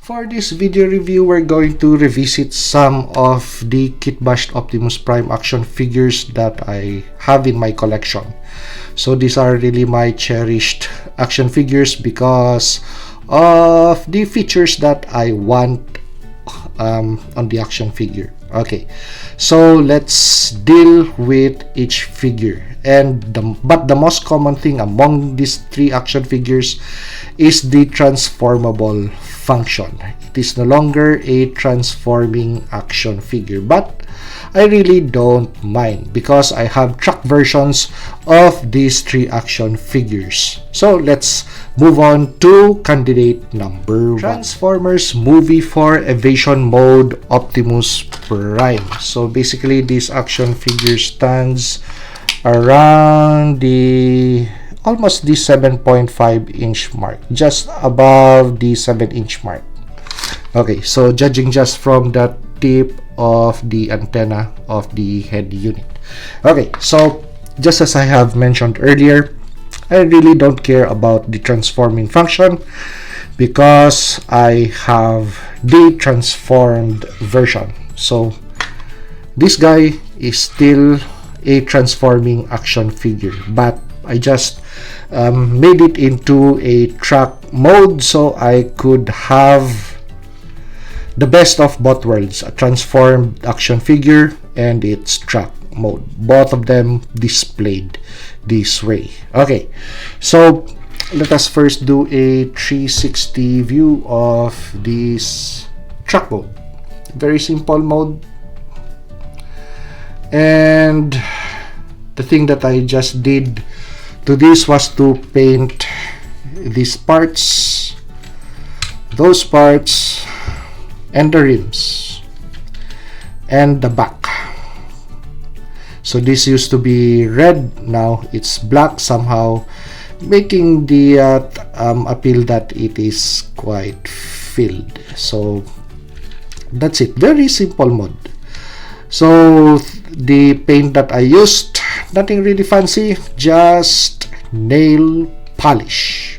For this video review, we're going to revisit some of the Kitbashed Optimus Prime action figures that I have in my collection. So these are really my cherished action figures because of the features that I want on the action figure. Okay, so let's deal with each figure. But the most common thing among these three action figures is the transformable function. It is no longer a transforming action figure, but I really don't mind because I have track versions of these three action figures. So let's move on to candidate number 1. Transformers movie for Evasion Mode Optimus Prime. So basically this action figure stands around almost the 7.5 inch mark, just above the 7-inch mark. Okay, so judging just from the tip of the antenna of the head unit. Okay, so just as I have mentioned earlier, I really don't care about the transforming function because I have the transformed version. So this guy is still a transforming action figure, but I just made it into a track mode so I could have the best of both worlds, a transformed action figure and its track mode, both of them displayed this way. Okay, so let us first do a 360 view of this track mode. Very simple mode, and the thing that I just did to this was to paint these parts, those parts, and the rims and the back. So this used to be red, now it's black, somehow making the appeal that it is quite filled. So that's it, very simple mode. So the paint that I used, nothing really fancy, just nail polish.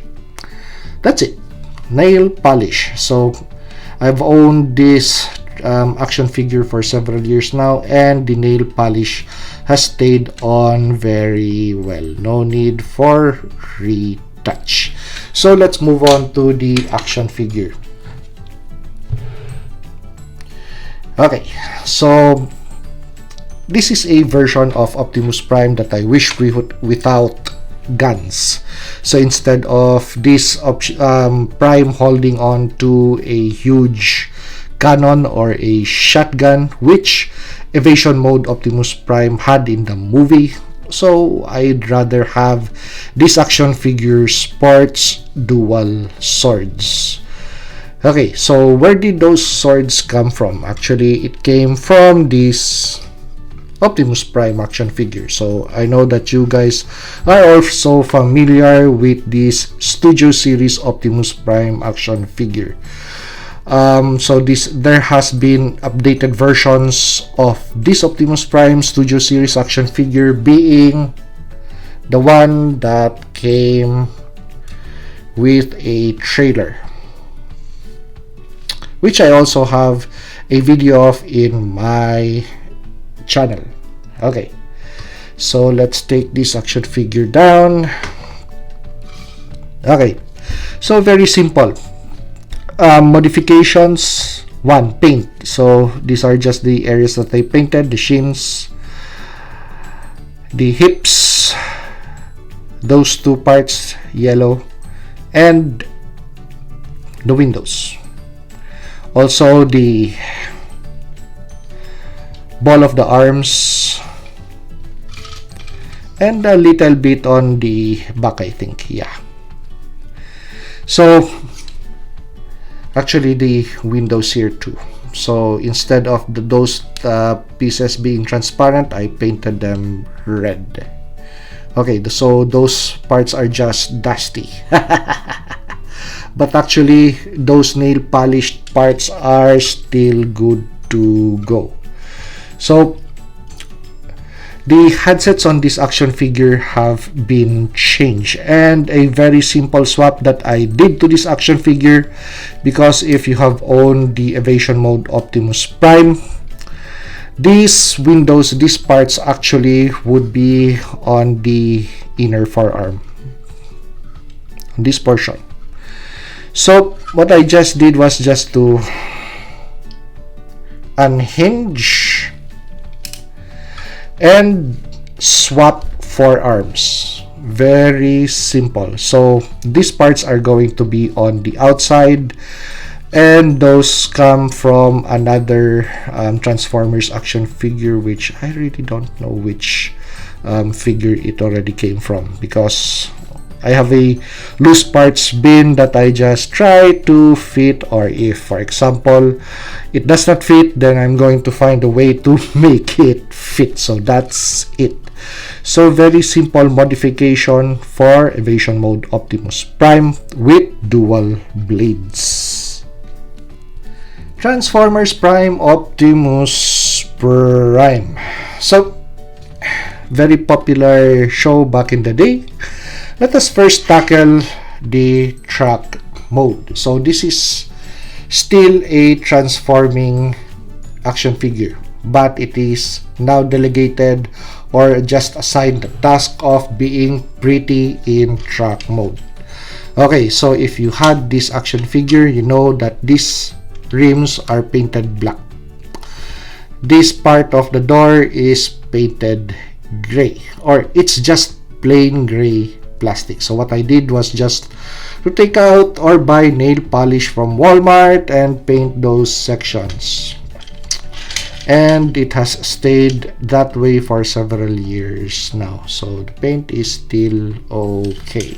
That's it, nail polish. So I've owned this action figure for several years now, and the nail polish has stayed on very well. No need for retouch. So let's move on to the action figure. Okay, so this is a version of Optimus Prime that I wish we would without guns. So instead of this Prime holding on to a huge cannon or a shotgun, which Evasion Mode Optimus Prime had in the movie, so I'd rather have this action figure sports dual swords. Okay, so where did those swords come from? Actually, it came from this Optimus Prime action figure. So I know that you guys are also familiar with this Studio Series Optimus Prime action figure. So there has been updated versions of this Optimus Prime Studio Series action figure, being the one that came with a trailer, which I also have a video of in my channel. Okay, so let's take this action figure down. Okay, so very simple modifications. 1, paint. So these are just the areas that I painted: the shins, the hips, those two parts yellow, and the windows. Also the ball of the arms, and a little bit on the back, I think. Yeah, so actually the windows here too. So instead of those pieces being transparent, I painted them red. Okay, so those parts are just dusty. But actually those nail polished parts are still good to go. So The headsets on this action figure have been changed, and a very simple swap that I did to this action figure, because if you have owned the Evasion Mode Optimus Prime, these windows, these parts actually would be on the inner forearm, on this portion. So what I just did was just to unhinge and swap forearms. Very simple. So these parts are going to be on the outside, and those come from another Transformers action figure, which I really don't know which figure it already came from, because I have a loose parts bin that I just try to fit, or if, for example, it does not fit, then I'm going to find a way to make it fit. So that's it. So very simple modification for Evasion Mode Optimus Prime with dual blades. Transformers Prime Optimus Prime. So very popular show back in the day. Let us first tackle the track mode. So this is still a transforming action figure, but it is now delegated or just assigned the task of being pretty in track mode. Okay, so if you had this action figure, you know that these rims are painted black. This part of the door is painted gray, or it's just plain gray plastic. So what I did was just to take out or buy nail polish from Walmart and paint those sections, and it has stayed that way for several years now. So the paint is still okay,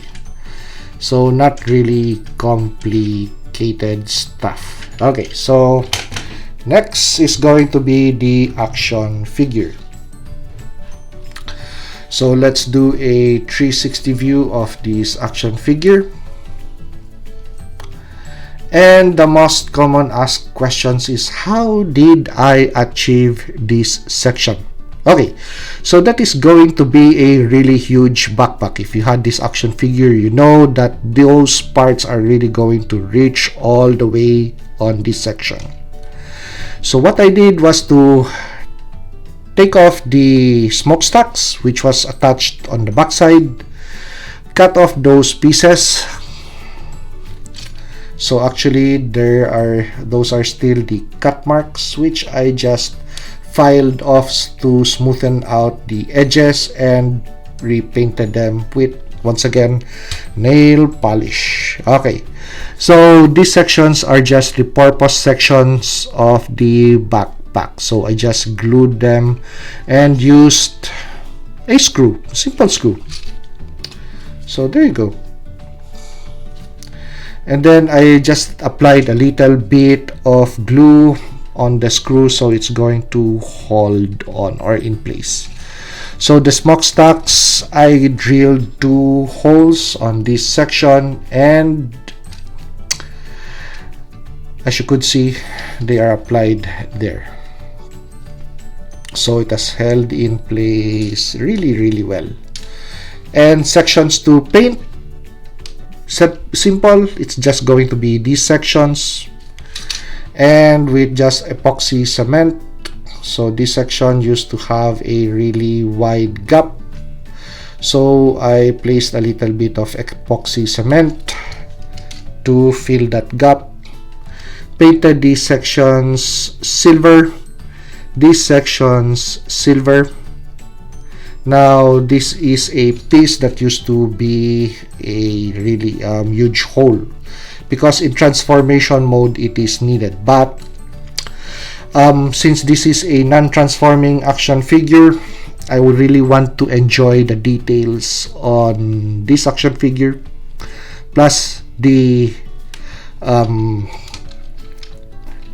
so not really complicated stuff. Okay, so next is going to be the action figure. So let's do a 360 view of this action figure. And the most common asked questions is, how did I achieve this section? Okay, so that is going to be a really huge backpack. If you had this action figure, you know that those parts are really going to reach all the way on this section. So what I did was to take off the smokestacks, which was attached on the backside, cut off those pieces. So actually those are still the cut marks, which I just filed off to smoothen out the edges and repainted them with, once again, nail polish. Okay, so these sections are just the purpose sections of the backpack. So I just glued them and used a screw, simple screw. So there you go. And then I just applied a little bit of glue on the screw, so it's going to hold on or in place. So the smokestacks, I drilled 2 holes on this section, and as you could see, they are applied there. So it has held in place really well. And sections to paint, simple, it's just going to be these sections, and with just epoxy cement. So this section used to have a really wide gap, so I placed a little bit of epoxy cement to fill that gap. Painted these sections silver, these sections silver. Now this is a piece that used to be a really huge hole, because in transformation mode it is needed, but since this is a non-transforming action figure, I would really want to enjoy the details on this action figure, plus the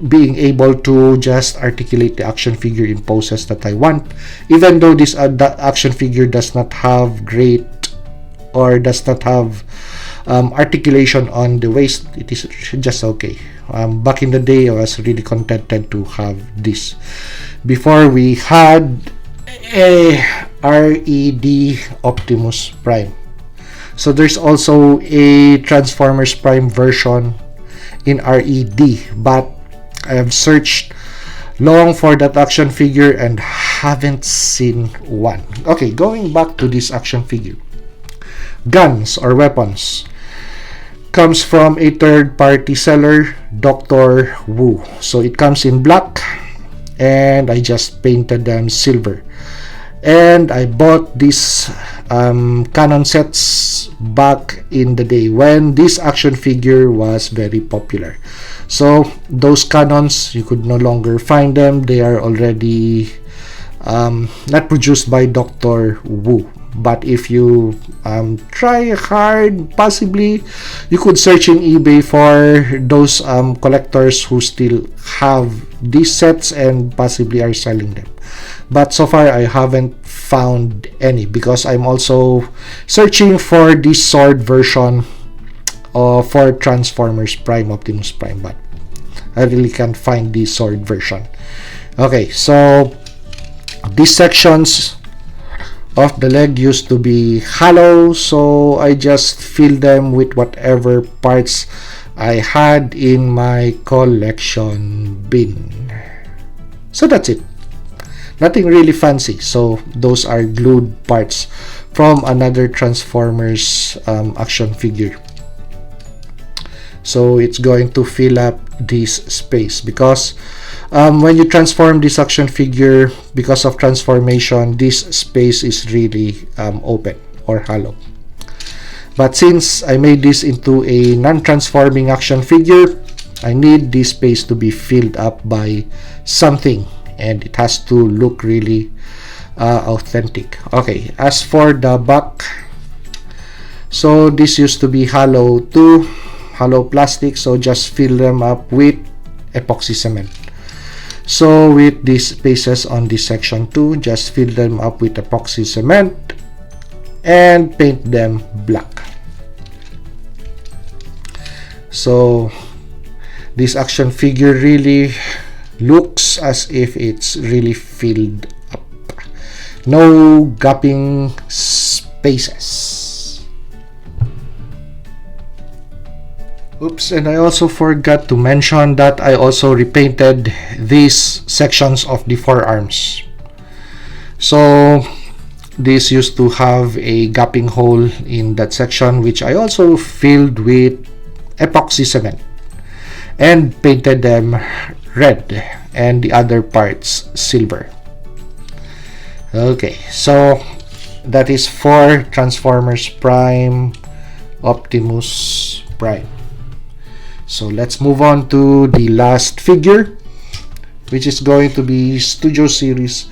being able to just articulate the action figure in poses that I want, even though this that action figure does not have great, or does not have articulation on the waist. It is just okay. Back in the day, I was really contented to have this. Before, we had a Red Optimus Prime. So there's also a Transformers Prime version in Red, but I have searched long for that action figure and haven't seen one. Okay, going back to this action figure. Guns or weapons comes from a third-party seller, Dr. Wu. So it comes in black, and I just painted them silver. And I bought these cannon sets back in the day when this action figure was very popular. So those cannons, you could no longer find them. They are already not produced by Dr. Wu. But if you try hard, possibly you could search in eBay for those collectors who still have these sets and possibly are selling them. But so far I haven't found any, because I'm also searching for this sword version for Transformers Prime, Optimus Prime, but I really can't find the sword version. Okay, so these sections of the leg used to be hollow, so I just filled them with whatever parts I had in my collection bin. So that's it. Nothing really fancy. So those are glued parts from another Transformers action figure. So it's going to fill up this space, because when you transform this action figure, because of transformation, this space is really open or hollow. But since I made this into a non-transforming action figure, I need this space to be filled up by something, and it has to look really authentic. Okay, as for the back, so this used to be hollow too, hollow plastic, so just fill them up with epoxy cement. So with these spaces on this section too, just fill them up with epoxy cement and paint them black. So this action figure really looks as if it's really filled up. No gaping spaces. Oops, and I also forgot to mention that I also repainted these sections of the forearms. So this used to have a gaping hole in that section, which I also filled with epoxy cement and painted them red, and the other parts silver. Okay, so that is for Transformers Prime, Optimus Prime. So let's move on to the last figure, which is going to be Studio Series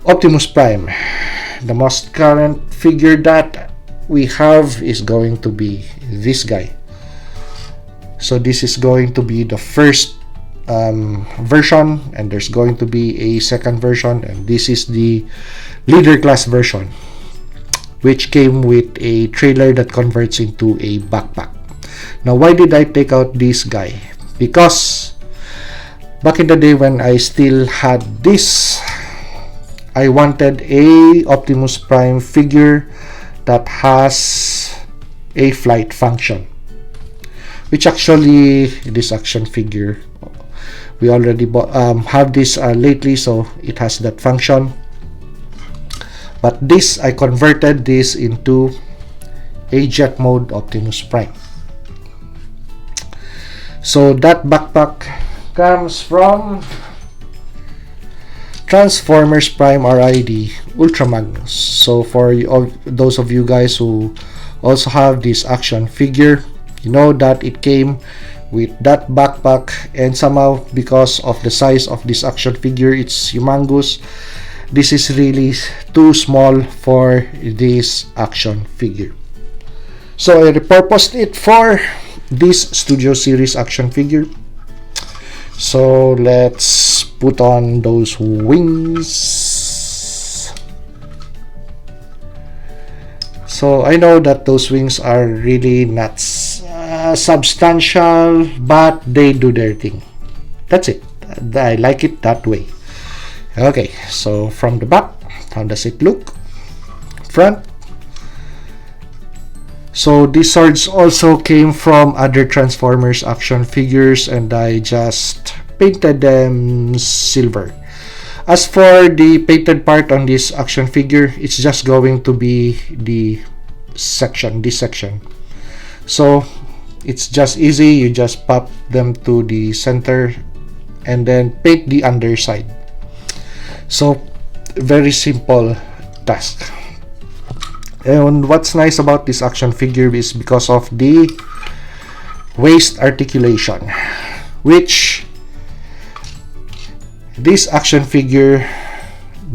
Optimus Prime. The most current figure that we have is going to be this guy. So this is going to be the first version, and there's going to be a second version, and this is the leader class version, which came with a trailer that converts into a backpack. Now, why did I take out this guy? Because back in the day when I still had this, I wanted a Optimus Prime figure that has a flight function, which actually this action figure, we already have this lately, so it has that function. But this, I converted this into a jet mode Optimus Prime. So that backpack comes from Transformers Prime RID Ultra Magnus. So for those of you guys who also have this action figure, you know that it came with that backpack, and somehow because of the size of this action figure, it's humongous. This is really too small for this action figure. So I repurposed it for this Studio Series action figure. So let's put on those wings. So I know that those wings are really not substantial, but they do their thing. That's it. I like it that way. Okay, so from the back, How does it look? Front. So these swords also came from other Transformers action figures, and I just painted them silver. As for the painted part on this action figure, it's just going to be this section. So it's just easy. You just pop them to the center and then paint the underside. So very simple task. And what's nice about this action figure is because of the waist articulation, which this action figure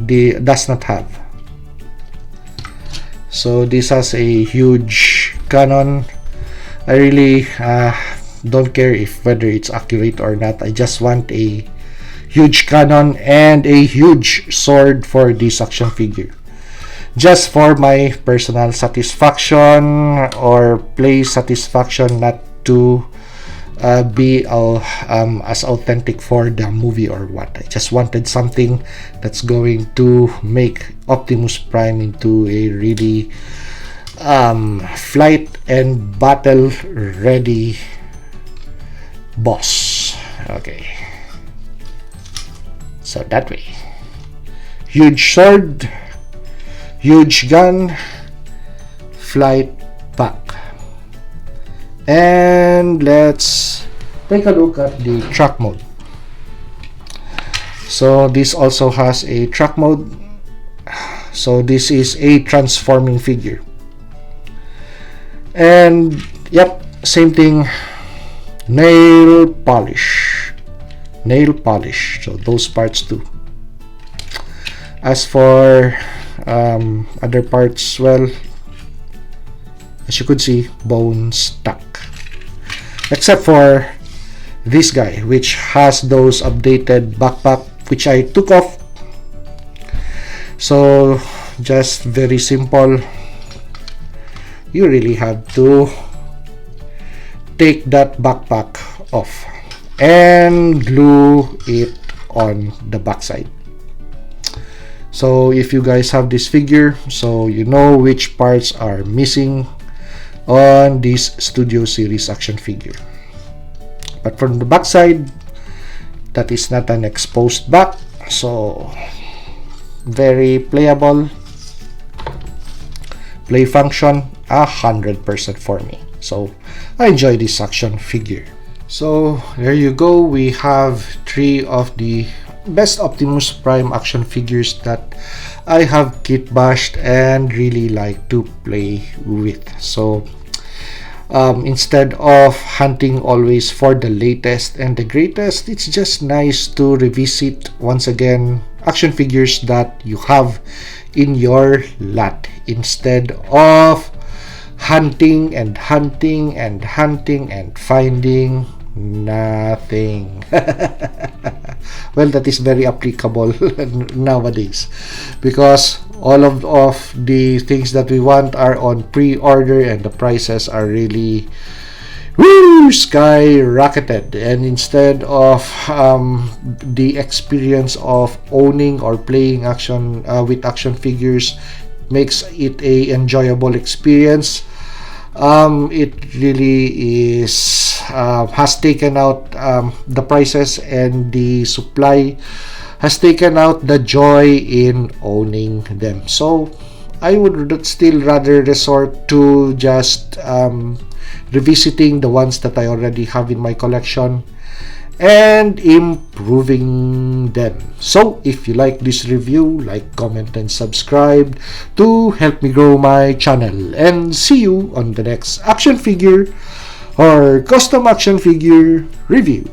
does not have. So this has a huge cannon. I really don't care whether it's accurate or not. I just want a huge cannon and a huge sword for this action figure, just for my personal satisfaction or play satisfaction, not to be as authentic for the movie or what. I just wanted something that's going to make Optimus Prime into a really flight and battle ready boss. Okay, so that way, huge sword, huge gun, flight pack. And let's take a look at the track mode. So this also has a track mode. So this is a transforming figure, and yep, same thing, nail polish. So those parts too. As for other parts, well, as you could see, bone stuck, except for this guy, which has those updated backpack, which I took off. So just very simple. You really have to take that backpack off and glue it on the backside. So if you guys have this figure, so you know which parts are missing on this Studio Series action figure. But from the backside, that is not an exposed back, so very playable. Play function 100% for me. So I enjoy this action figure. So there you go. We have 3 of the best Optimus Prime action figures that I have kitbashed and really like to play with. So instead of hunting always for the latest and the greatest, it's just nice to revisit once again action figures that you have in your lot, instead of hunting and finding nothing. Well, that is very applicable nowadays, because all of the things that we want are on pre-order and the prices are really skyrocketed, and instead of the experience of owning or playing action with action figures makes it a enjoyable experience, it really is has taken out the prices, and the supply has taken out the joy in owning them. So I would still rather resort to just revisiting the ones that I already have in my collection and improving them. So if you like this review, like, comment, and subscribe to help me grow my channel, and see you on the next action figure or custom action figure review.